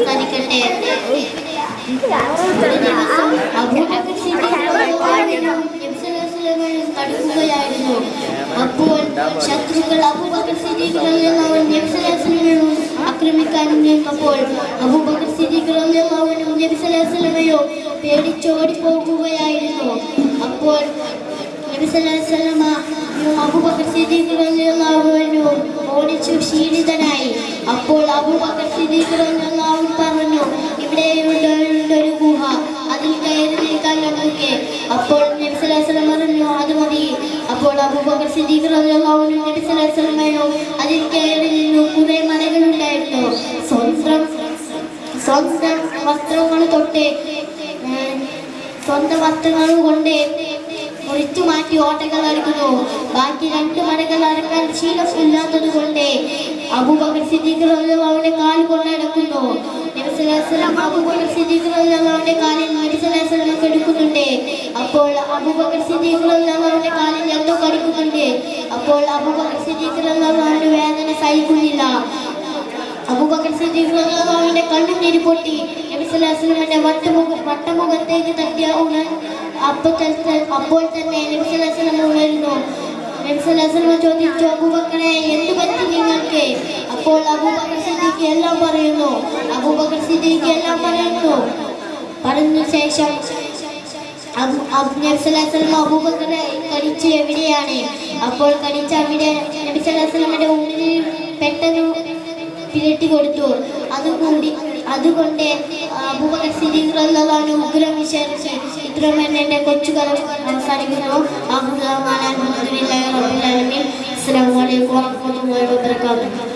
സംസാരിക്കട്ടെ. ഒരു ദിവസം അബൂബക്കർ തടുക്കുകയായിരുന്നു. അപ്പോൾ ശത്രുക്കൾ അബൂബക്കർ സിദ്ദീഖ് റളിയല്ലാഹു അൻഹു നബി സല്ലല്ലാഹു അലൈഹി വസല്ലം ആക്രമിക്കാൻ നിന്നപ്പോൾ അബൂബക്കർ സിദ്ദീഖ് റളിയല്ലാഹു അൻഹു നബി സല്ലല്ലാഹു അലൈഹി വസല്ലമയെ പേടിച്ചോടി പോകുകയായിരുന്നു. അപ്പോൾ നബി സല്ലല്ലാഹു അലൈഹി വസല്ലമ അബൂബക്കർ സിദ്ദീഖ് റളിയല്ലാഹു അൻഹു ഓടിച്ചു ക്ഷീണിതനായി. അപ്പോൾ അബൂബക്കർ സിദ്ദീഖ് റളിയല്ലാഹു അൻഹു പറഞ്ഞു, ഇവിടെയുണ്ട് ഒരു ഗുഹ, അതിൽ കയറി നിൽക്കാൻ നമുക്ക്. അപ്പോൾ നബി സല്ലല്ലാഹു അലൈഹി വസല്ലം പറഞ്ഞു, അത് മതി. അപ്പോൾ അബൂബക്കർ സിദ്ദീഖ് റളിയല്ലാഹു അൻഹു നബി സല്ലല്ലാഹു അലൈഹി വസല്ലമയോ അതിൽ കയറി നിന്നു. കുറെ മലകളുണ്ടായിരുന്നു. സ്വന്തം വസ്ത്രങ്ങൾ കൊണ്ട് മുറിച്ചു മാറ്റി ഓട്ടകൾ അടക്കുന്നു. ബാക്കി 2 മലകൾ അടക്കാൻ ശീലമില്ലാത്തത് കൊണ്ട് അബൂബക്കർ സിദ്ദീഖ് റളിയല്ലാഹു അൻഹുവിന്റെ കാൽ കൊണ്ടടക്കുന്നു. നബി സല്ലല്ലാഹു അലൈഹി വസല്ലം അബൂബക്കർ സിദ്ദീഖ് റളിയല്ലാഹു അൻഹുവിന്റെ കാലിൽ നബി സല്ലല്ലാഹു അലൈഹി വസല്ലം കടിക്കുന്നുണ്ട്. അപ്പോൾ അബൂബക്കർ സിദ്ദീഖ് റളിയല്ലാഹു അൻഹുവിന്റെ കാലിൽ എന്തോ കടിക്കുന്നുണ്ട്. അപ്പോൾ അബൂബക്കർ സിദ്ദീഖ് റളിയല്ലാഹു അൻഹു വേദന സഹിക്കുന്നില്ല. അബൂബക്കർ സിദ്ദീഖ് റളിയല്ലാഹു അൻഹുവിന്റെ കണ്ണുനീര് പൊട്ടി. നബി സല്ലല്ലാഹു അലൈഹി വസല്ലമയുടെ വട്ടമുഖത്തേക്ക് തട്ടിയ അപ്പോൾ തന്നെ നബി സല്ലല്ലാഹു അലൈഹി വസല്ലം ഉണർന്നു. നബി സല്ലല്ലാഹു അലൈഹി വസല്ലം ചോദിച്ചു, അബൂബക്കറെ, എന്ത് പറ്റി നിങ്ങൾക്ക്? അപ്പോൾ അബൂബക്കർ സിദ്ദീഖ് എല്ലാം പറയുന്നു. പറഞ്ഞ ശേഷം നബി സല്ലല്ലാഹു അലൈഹി വസല്ലം അബൂബക്കറെ കടിച്ചു എവിടെയാണ്? അപ്പോൾ കടിച്ച അവിടെ നബി സല്ലല്ലാഹു അലൈഹി വസല്ലമയുടെ ഉള്ളിൽ പെട്ടെന്ന് പിരട്ടി കൊടുത്തു. അതുകൊണ്ട് അബൂബക്കർ സിദ്ദീഖ് റളിയല്ലാഹു അൻഹു ഉഗ്രം വിശേഷിച്ചു. ഇത്രയും എൻ്റെ കൊച്ചു കഥ അവസാനിക്കുന്നു. അസ്സലാമു അലൈക്കും വറഹ്മത്തുള്ളാഹി വബറകാതുഹു.